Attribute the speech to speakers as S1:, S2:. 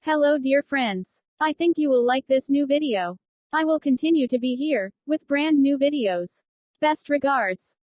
S1: Hello dear friends. I think you will like this new video. I will continue to be here, with brand new videos. Best regards.